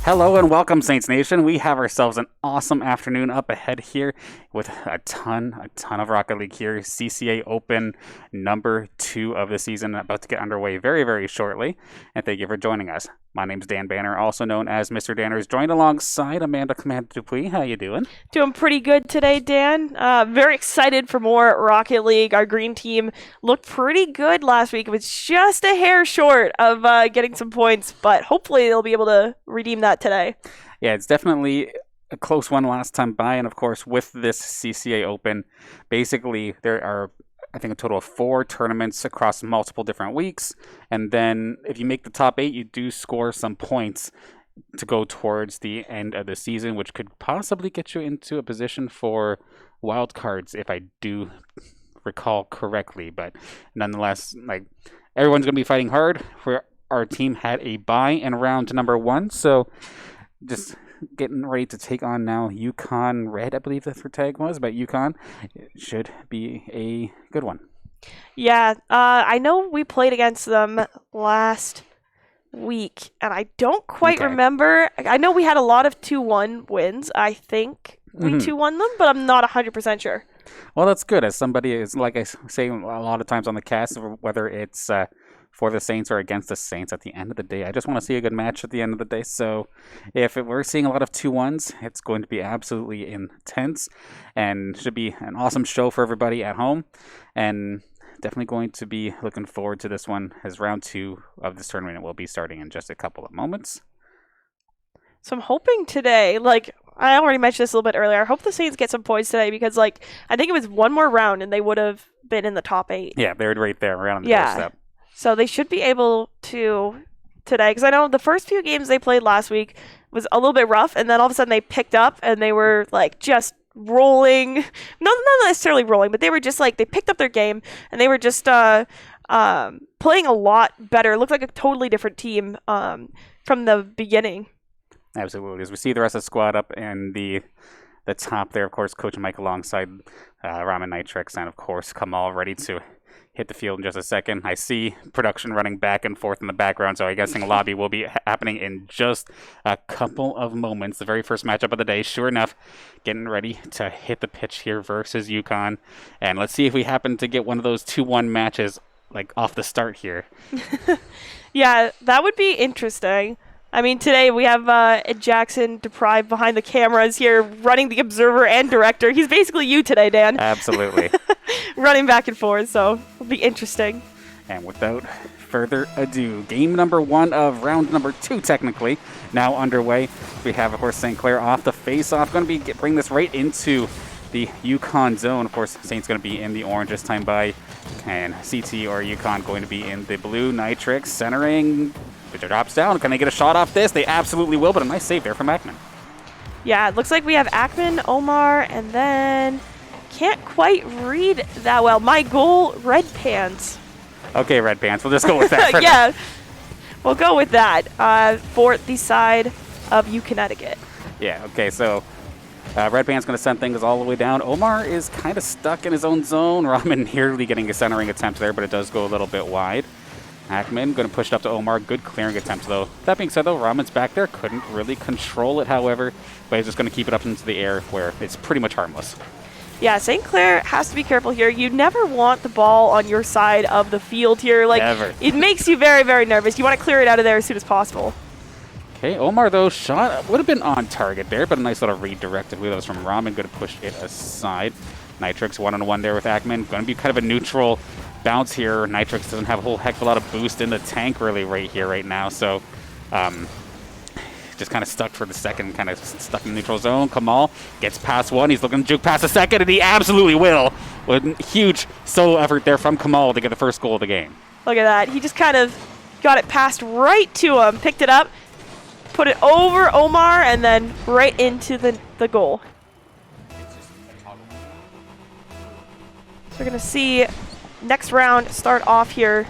Hello and welcome, Saints Nation. We have ourselves an awesome afternoon up ahead here with a ton of Rocket League here. CCA Open number 2 of the season about to get underway very, very shortly. And thank you for joining us. My name's Dan Banner, also known as Mr. Danners, joined alongside Amanda Command Dupuis. How you doing? Doing pretty good today, Dan. Very excited for more Rocket League. Our green team looked pretty good last week. It was just a hair short of getting some points, but hopefully they'll be able to redeem that today. Yeah, it's definitely a close one last time by, and of course with this CCA Open, basically there are I think a total of 4 tournaments across multiple different weeks, and then if you make the top 8, you do score some points to go towards the end of the season, which could possibly get you into a position for wild cards, if I do recall correctly. But nonetheless, like, everyone's going to be fighting hard. Our team had a bye in round number 1, so just getting ready to take on now UCONN Red, I believe that's what tag was, but UCONN should be a good one. Yeah, I know we played against them last week, and I don't quite remember. I know we had a lot of 2-1 wins. I think we 2-1 them, but I'm not 100% sure. Well, that's good. As somebody is, like I say a lot of times on the cast, whether it's for the Saints or against the Saints, at the end of the day, I just want to see a good match at the end of the day. So if we're seeing a lot of 2-1s, it's going to be absolutely intense and should be an awesome show for everybody at home. And definitely going to be looking forward to this one, as round 2 of this tournament will be starting in just a couple of moments. So I'm hoping today, like I already mentioned this a little bit earlier, I hope the Saints get some points today because, like, I think it was one more round and they would have been in the top 8. Yeah, they're right there, right on the doorstep. So they should be able to today, because I know the first few games they played last week was a little bit rough, and then all of a sudden they picked up and they were like just rolling. Not necessarily rolling, but they were just like, they picked up their game and they were just playing a lot better. It looked like a totally different team from the beginning. Absolutely. As we see the rest of the squad up in the top there, of course, Coach Mike alongside Ramen Nitrix, and of course Kamal ready to hit the field in just a second. I see production running back and forth in the background, so I'm guessing lobby will be happening in just a couple of moments. The very first matchup of the day, sure enough, getting ready to hit the pitch here versus UCONN. And let's see if we happen to get one of those 2-1 matches like off the start here. Yeah, that would be interesting. I mean, today we have Jackson Deprived behind the cameras here, running the observer and director. He's basically you today, Dan. Absolutely. Running back and forth, so it'll be interesting. And without further ado, game number 1 of round number 2, technically, now underway. We have, of course, St. Clair off the face-off. Going to be bring this right into the UCONN zone. Of course, Saints going to be in the orange this time by, and CT or UCONN going to be in the blue. Nitrix centering. It drops down. Can they get a shot off this? They absolutely will, but a nice save there from Ackman. Yeah, it looks like we have Ackman, Omar, and then can't quite read that well. My goal, Red Pants. Okay, Red Pants. We'll just go with that. Yeah, we'll go with that for the side of UConnecticut. Yeah, okay, so Red Pants going to send things all the way down. Omar is kind of stuck in his own zone. Ramen nearly getting a centering attempt there, but it does go a little bit wide. Ackman going to push it up to Omar. Good clearing attempt, though. That being said, though, Ramen's back there. Couldn't really control it, however, but he's just going to keep it up into the air where it's pretty much harmless. Yeah, St. Clair has to be careful here. You never want the ball on your side of the field here. Like, never. It makes you very, very nervous. You want to clear it out of there as soon as possible. Okay, Omar, though, shot would have been on target there, but a nice little redirect. I believe that was from Ramen. Going to push it aside. Nitrix one-on-one there with Ackman. Going to be kind of a neutral bounce here. Nitrix doesn't have a whole heck of a lot of boost in the tank really right now, so just kind of stuck for the second, kind of stuck in the neutral zone. Kamal gets past one. He's looking to juke past the second, and he absolutely will. With a huge solo effort there from Kamal to get the first goal of the game. Look at that. He just kind of got it passed right to him, picked it up, put it over Omar, and then right into the goal. So we're going to see next round start off here.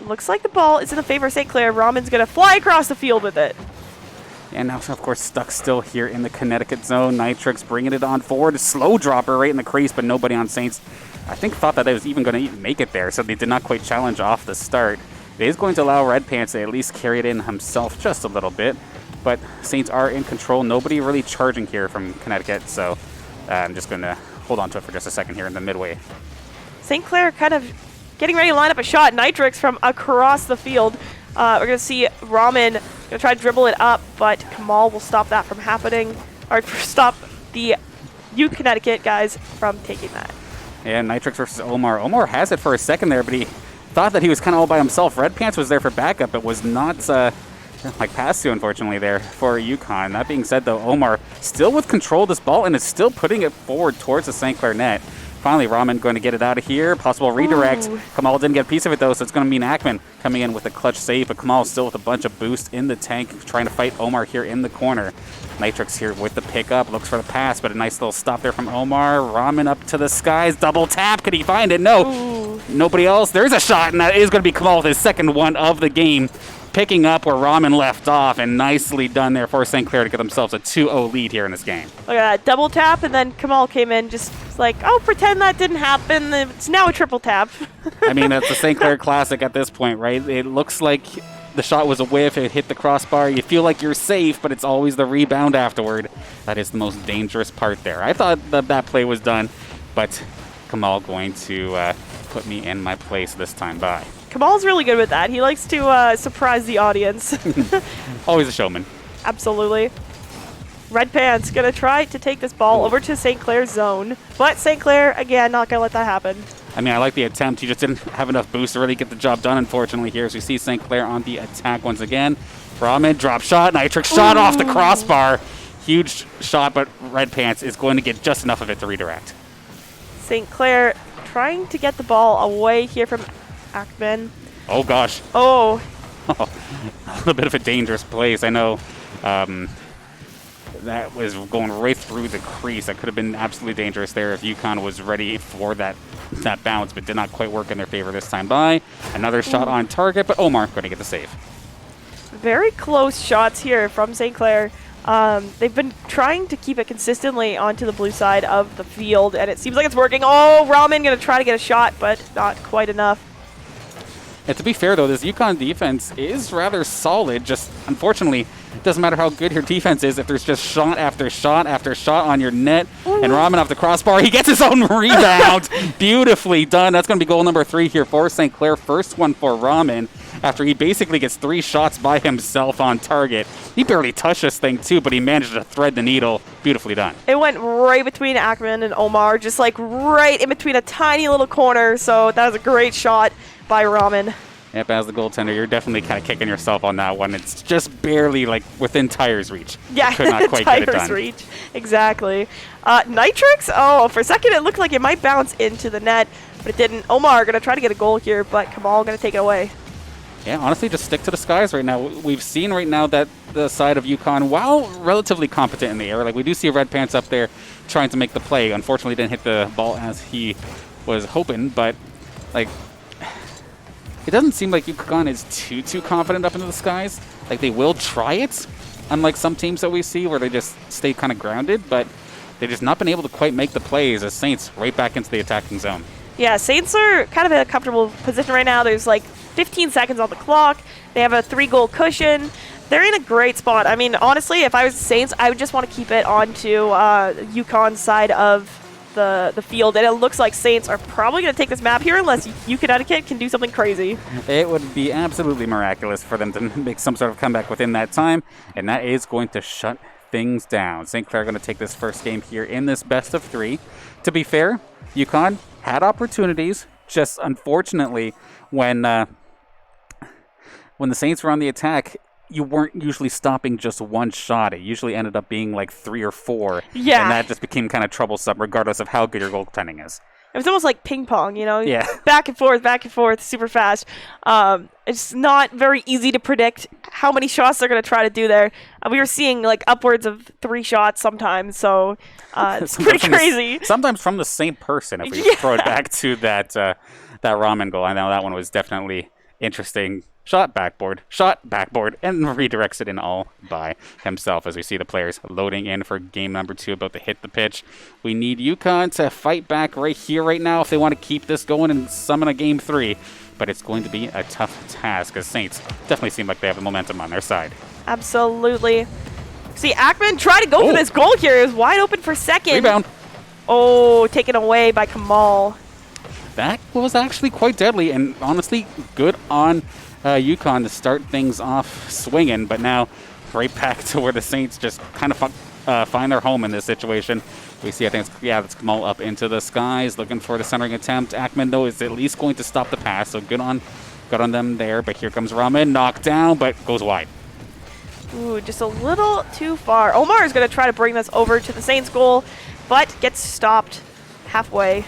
Looks like the ball is in the favor of St. Clair. Ramen's going to fly across the field with it. And now, of course, stuck still here in the Connecticut zone. Nitrix bringing it on forward. Slow dropper right in the crease, but nobody on Saints, I think, thought that it was even going to make it there, so they did not quite challenge off the start. It is going to allow Red Pants to at least carry it in himself just a little bit. but Saints are in control. Nobody really charging here from Connecticut, so I'm just going to hold on to it for just a second here in the midway. St. Clair kind of getting ready to line up a shot. Nitrix from across the field. We're going to see Ramen going to try to dribble it up, but Kamal will stop that from happening, or stop the Connecticut guys from taking that. Yeah, Nitrix versus Omar. Omar has it for a second there, but he thought that he was kind of all by himself. Red Pants was there for backup. It was not passed to, unfortunately, there for UConn. That being said, though, Omar still with control of this ball and is still putting it forward towards the St. Clair net. Finally, Ramen going to get it out of here. Possible redirect. Ooh. Kamal didn't get a piece of it, though, so it's going to mean Ackman coming in with a clutch save, but Kamal still with a bunch of boost in the tank, trying to fight Omar here in the corner. Nitrix here with the pickup, looks for the pass, but a nice little stop there from Omar. Ramen up to the skies, double tap. Could he find it? No. Ooh. Nobody else. There's a shot, and that is going to be Kamal with his second one of the game, picking up where Ramen left off, and nicely done there for St. Clair to get themselves a 2-0 lead here in this game. Look at that, double tap, and then Kamal came in just like, oh, pretend that didn't happen. It's now a triple tap. I mean, that's the St. Clair classic at this point, right? It looks like the shot was a whiff. It hit the crossbar. You feel like you're safe, but it's always the rebound afterward. That is the most dangerous part there. I thought that play was done, but Kamal going to put me in my place this time by. Kamal's really good with that. He likes to surprise the audience. Always a showman. Absolutely. Red Pants going to try to take this ball over to St. Clair's zone. But St. Clair, again, not going to let that happen. I mean, I like the attempt. He just didn't have enough boost to really get the job done, unfortunately, here. As we see St. Clair on the attack once again. Ramen, drop shot. Nitrix shot off the crossbar. Huge shot, but Red Pants is going to get just enough of it to redirect. St. Clair trying to get the ball away here from Ackman. Oh, gosh. Oh. A little bit of a dangerous place. I know that was going right through the crease. That could have been absolutely dangerous there if UConn was ready for that bounce, but did not quite work in their favor this time by. Another shot on target, but Omar going to get the save. Very close shots here from St. Clair. They've been trying to keep it consistently onto the blue side of the field, and it seems like it's working. Oh, Ramen going to try to get a shot, but not quite enough. And to be fair, though, this UConn defense is rather solid. Just, unfortunately, it doesn't matter how good your defense is if there's just shot after shot after shot on your net. And Ramen off the crossbar, he gets his own rebound. Beautifully done. That's going to be goal number 3 here for St. Clair. First one for Ramen after he basically gets 3 shots by himself on target. He barely touched this thing, too, but he managed to thread the needle. Beautifully done. It went right between Ackman and Omar, just like right in between a tiny little corner. So that was a great shot by Ramen. Yep, as the goaltender, you're definitely kind of kicking yourself on that one. It's just barely like within Tire's reach. Yeah, could not quite get it done. Tire's reach. Exactly. Nitrix, oh, for a second it looked like it might bounce into the net, but it didn't. Omar going to try to get a goal here, but Kamal going to take it away. Yeah, honestly, just stick to the skies right now. We've seen right now that the side of UConn, while relatively competent in the air, like we do see Red Pants up there trying to make the play. Unfortunately, didn't hit the ball as he was hoping, but like it doesn't seem like UConn is too confident up into the skies. Like they will try it, unlike some teams that we see where they just stay kind of grounded, but they've just not been able to quite make the plays as Saints right back into the attacking zone. Yeah, Saints are kind of in a comfortable position right now. There's like 15 seconds on the clock. They have a 3-goal cushion. They're in a great spot. I mean, honestly, if I was the Saints, I would just want to keep it onto UConn's side of the field. And it looks like Saints are probably going to take this map here unless Connecticut can do something crazy. It would be absolutely miraculous for them to make some sort of comeback within that time. And that is going to shut things down. St. Clair going to take this first game here in this best of 3. To be fair, UConn had opportunities. Just unfortunately, when the Saints were on the attack, you weren't usually stopping just one shot. It usually ended up being like 3 or 4. Yeah. And that just became kind of troublesome regardless of how good your goaltending is. It was almost like ping pong, you know? Yeah. Back and forth, super fast. It's not very easy to predict how many shots they're going to try to do there. We were seeing like upwards of 3 shots sometimes, so it's pretty crazy. Sometimes from the same person, if we throw it back to that Ramen goal. I know that one was definitely interesting. shot, backboard, and redirects it in all by himself as we see the players loading in for game number 2, about to hit the pitch. We need UConn to fight back right here, right now, if they want to keep this going and summon a game 3. But it's going to be a tough task, as Saints definitely seem like they have the momentum on their side. Absolutely. See, Ackman tried to go for this goal here. It was wide open for second. Rebound. Oh, taken away by Kamal. That was actually quite deadly, and honestly, good on UConn to start things off swinging, but now right back to where the Saints just kind of find their home in this situation. We see, I think, it's Kamal up into the skies, looking for the centering attempt. Ackman, though, is at least going to stop the pass, so good on them there, but here comes Ramen, knocked down, but goes wide. Ooh, just a little too far. Omar is going to try to bring this over to the Saints goal, but gets stopped halfway.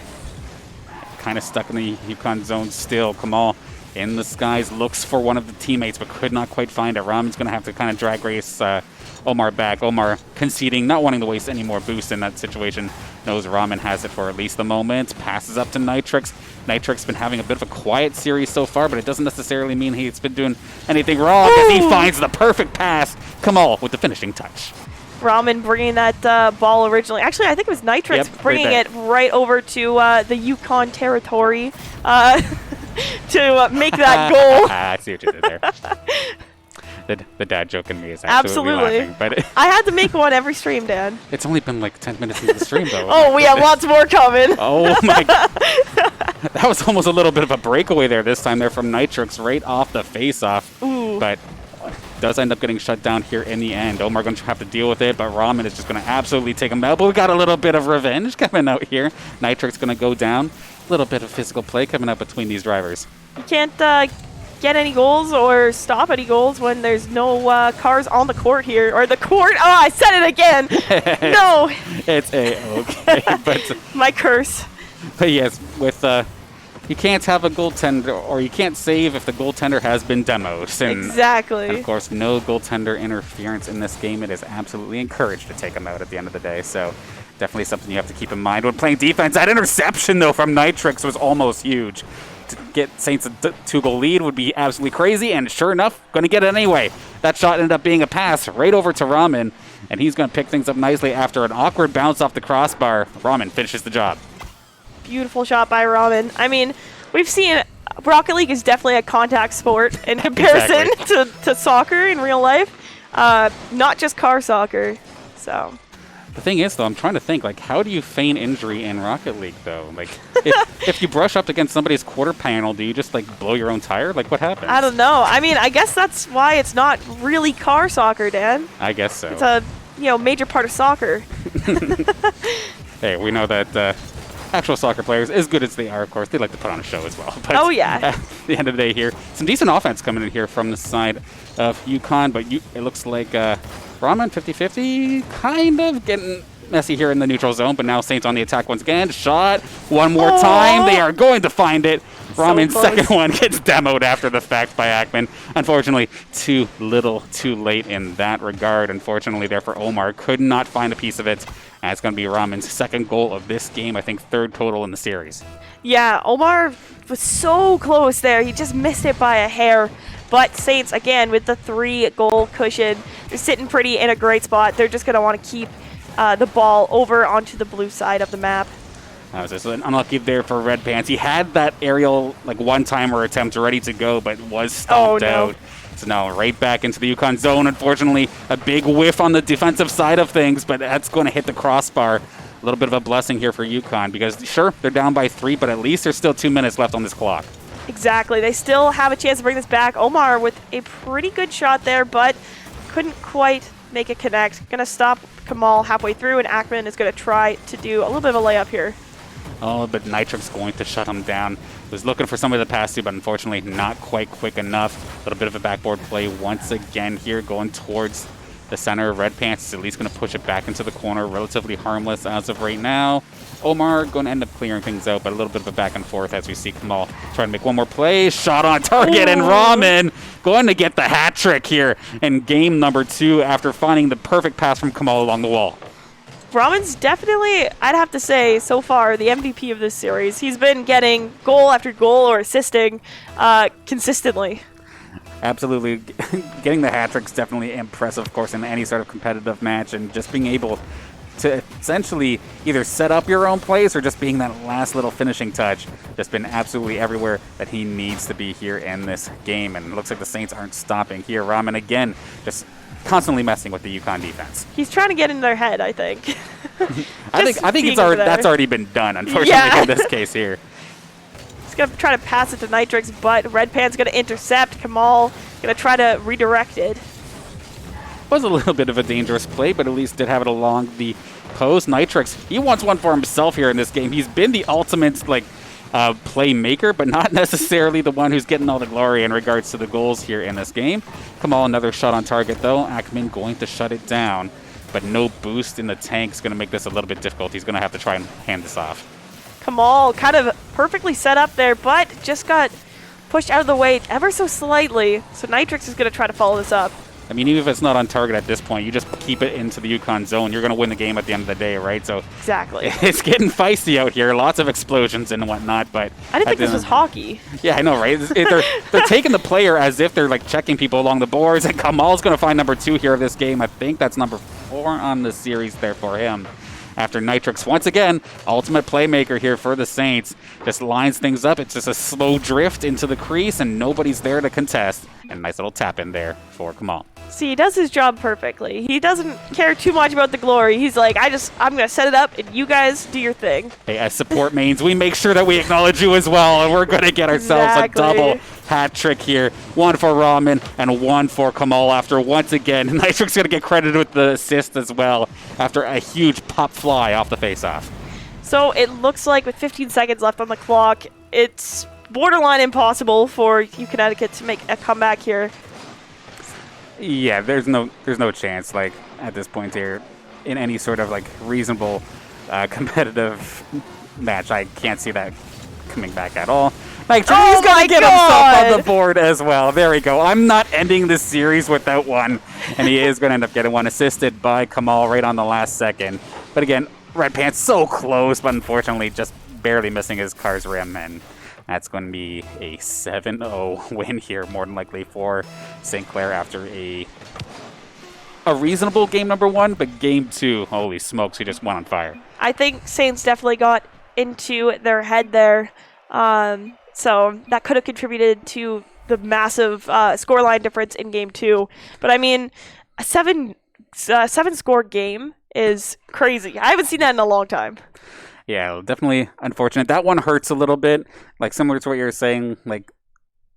Kind of stuck in the UConn zone still. Kamal in the skies looks for one of the teammates, but could not quite find it. Ramen's going to have to kind of drag race Omar back. Omar conceding, not wanting to waste any more boost in that situation. Knows Ramen has it for at least the moment. Passes up to Nitrix. Nitrix been having a bit of a quiet series so far, but it doesn't necessarily mean he's been doing anything wrong as he finds the perfect pass. Kamal with the finishing touch. Ramen bringing that ball originally. Actually, I think it was Nitrix bringing it right over to the UConn territory to make that goal. I see what you did there. The dad joke in me is absolutely laughing. But I had to make one every stream, Dan. It's only been like 10 minutes into the stream, though. Oh, we have lots more coming. Oh, my God. That was almost a little bit of a breakaway there this time there from Nitrix right off the face-off. Ooh. But does end up getting shut down here in the end. Omar going to have to deal with it, but Ramen is just going to absolutely take him out. But we got a little bit of revenge coming out here. Nitrix going to go down. A little bit of physical play coming up between these drivers. You can't get any goals or stop any goals when there's no cars on the court here. Or the court. Oh, I said it again. No. It's A-okay. But my curse. But yes, with you can't have a goaltender, or you can't save if the goaltender has been demoed. And, exactly. And of course, no goaltender interference in this game. It is absolutely encouraged to take him out at the end of the day. So definitely something you have to keep in mind when playing defense. That interception, though, from Nitrix was almost huge. To get Saints a 2-goal lead would be absolutely crazy, and sure enough, going to get it anyway. That shot ended up being a pass right over to Ramen, and he's going to pick things up nicely after an awkward bounce off the crossbar. Ramen finishes the job. Beautiful shot by Ramen. I mean, we've seen Rocket League is definitely a contact sport in comparison to soccer in real life, not just car soccer. So the thing is, though, I'm trying to think, like, how do you feign injury in Rocket League, though? Like, if you brush up against somebody's quarter panel, do you just, like, blow your own tire? Like, what happens? I don't know. I mean, I guess that's why it's not really car soccer, Dan. I guess so. It's a, major part of soccer. Hey, we know that actual soccer players, as good as they are, of course, they like to put on a show as well. But oh, yeah. At the end of the day here, some decent offense coming in here from the side of UConn, but it looks like Ramen 50-50, kind of getting messy here in the neutral zone, but now Saints on the attack once again. Shot one more time. They are going to find it. Ramen's second one gets demoed after the fact by Ackman. Unfortunately, too little, too late in that regard. Unfortunately, there for Omar. Could not find a piece of it. And it's going to be Ramen's second goal of this game. I think third total in the series. Yeah, Omar was so close there. He just missed it by a hair. But Saints, again, with the 3-goal cushion, they're sitting pretty in a great spot. They're just going to want to keep the ball over onto the blue side of the map. That was just unlucky there for Red Pants. He had that aerial one-timer attempt ready to go, but was stomped out. So now right back into the UConn zone. Unfortunately, a big whiff on the defensive side of things, but that's going to hit the crossbar. A little bit of a blessing here for UConn because, sure, they're down by 3, but at least there's still 2 minutes left on this clock. Exactly. They still have a chance to bring this back. Omar with a pretty good shot there, but couldn't quite make it connect. Going to stop Kamal halfway through, and Ackman is going to try to do a little bit of a layup here. Oh, but Nitrix going to shut him down. Was looking for somebody to pass to, but unfortunately not quite quick enough. A little bit of a backboard play once again here, going towards the center. Red Pants is at least going to push it back into the corner. Relatively harmless as of right now. Omar going to end up clearing things out, but a little bit of a back and forth as we see Kamal trying to make one more play. Shot on target, and Ramen going to get the hat trick here in game number 2 after finding the perfect pass from Kamal along the wall. Ramen's definitely, I'd have to say, so far, the MVP of this series. He's been getting goal after goal or assisting consistently. absolutely getting the hat trick's definitely impressive, of course, in any sort of competitive match, and just being able to essentially either set up your own plays or just being that last little finishing touch. Just been absolutely everywhere that he needs to be here in this game, and it looks like the Saints aren't stopping here. Ramen again, just constantly messing with the UConn defense. He's trying to get in their head, I think. I think that's already been done, unfortunately, in this case here. He's going to try to pass it to Nitrix, but Red Pan's going to intercept. Kamal going to try to redirect it. Was a little bit of a dangerous play, but at least did have it along the post. Nitrix, he wants one for himself here in this game. He's been the ultimate playmaker, but not necessarily the one who's getting all the glory in regards to the goals here in this game. Kamal, another shot on target though. Ackman going to shut it down, but no boost in the tank is going to make this a little bit difficult. He's going to have to try and hand this off. Kamal kind of perfectly set up there, but just got pushed out of the way ever so slightly. So Nitrix is going to try to follow this up. I mean, even if it's not on target at this point, you just keep it into the UConn zone. You're going to win the game at the end of the day, right? So exactly. It's getting feisty out here. Lots of explosions and whatnot, but I didn't think this was hockey. Yeah, I know, right? They're taking the player as if they're like checking people along the boards, and Kamal's going to find number 2 here of this game. I think that's number 4 on the series there for him. After Nitrix, once again, ultimate playmaker here for the Saints. Just lines things up. It's just a slow drift into the crease, and nobody's there to contest. And a nice little tap in there for Kamal. See, he does his job perfectly. He doesn't care too much about the glory. He's like, I'm going to set it up, and you guys do your thing. Hey, as support mains, we make sure that we acknowledge you as well, and we're going to get ourselves a double hat trick here. 1 for Ramen and 1 for Kamal after once again. Nitrix going to get credited with the assist as well after a huge pop fly off the face-off. So it looks like with 15 seconds left on the clock, it's borderline impossible for UConnecticut to make a comeback here. Yeah, there's no chance, like, at this point here, in any sort of, like, reasonable competitive match. I can't see that coming back at all. Like, he's going to get himself on the board as well. There we go. I'm not ending this series without one. And he is going to end up getting one, assisted by Kamal right on the last second. But again, Red Pants so close, but unfortunately just barely missing his car's rim, and that's going to be a 7-0 win here, more than likely, for St. Clair after a reasonable game number 1, but game 2, holy smokes, he just went on fire. I think Saints definitely got into their head there, so that could have contributed to the massive scoreline difference in game 2. But I mean, a seven-score game is crazy. I haven't seen that in a long time. Yeah, definitely unfortunate. That one hurts a little bit, like similar to what you were saying. Like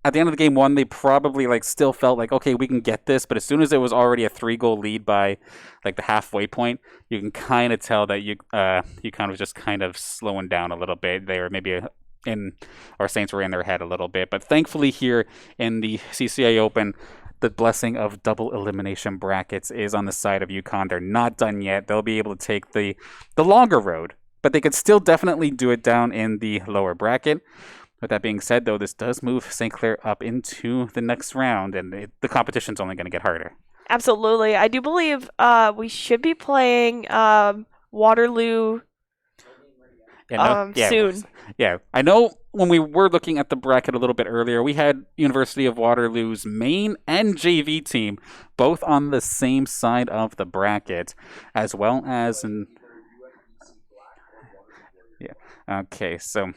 at the end of the game 1, they probably like still felt like, okay, we can get this. But as soon as it was already a 3-goal lead by like the halfway point, you can kind of tell that UConn was just kind of slowing down a little bit. They were maybe Saints were in their head a little bit. But thankfully here in the CCA Open, the blessing of double elimination brackets is on the side of UConn. They're not done yet. They'll be able to take the longer road, but they could still definitely do it down in the lower bracket. With that being said, though, this does move St. Clair up into the next round, and the competition's only going to get harder. Absolutely. I do believe we should be playing Waterloo soon. Yeah, I know when we were looking at the bracket a little bit earlier, we had University of Waterloo's main and JV team both on the same side of the bracket, as well as okay, so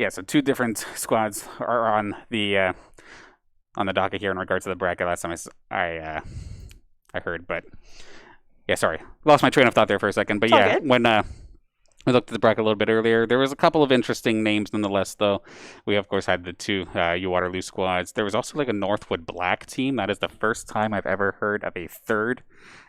so 2 different squads are on the docket here in regards to the bracket. Last time I heard, but yeah, sorry, lost my train of thought there for a second. But yeah, when we looked at the bracket a little bit earlier, there was a couple of interesting names nonetheless, though. We, of course, had the 2 U-Waterloo squads. There was also like a Northwood Black team. That is the first time I've ever heard of a 3rd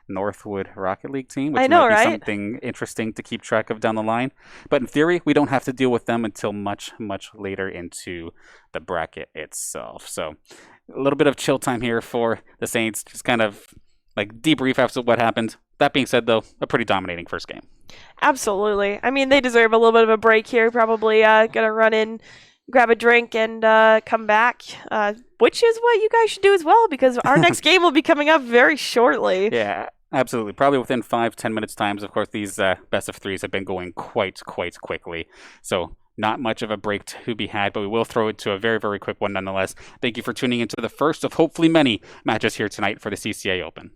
Northwood Rocket League team, which might be something interesting to keep track of down the line. But in theory, we don't have to deal with them until much, much later into the bracket itself. So a little bit of chill time here for the Saints, just kind of like debrief after what happened. That being said, though, a pretty dominating first game. Absolutely. I mean, they deserve a little bit of a break here. Probably gonna run in, grab a drink, and come back, which is what you guys should do as well, because our next game will be coming up very shortly. Yeah, absolutely. Probably within 5-10 minutes times. Of course, these best of 3s have been going quite quickly. So not much of a break to be had, but we will throw it to a very, very quick one nonetheless. Thank you for tuning into the first of hopefully many matches here tonight for the CCA Open.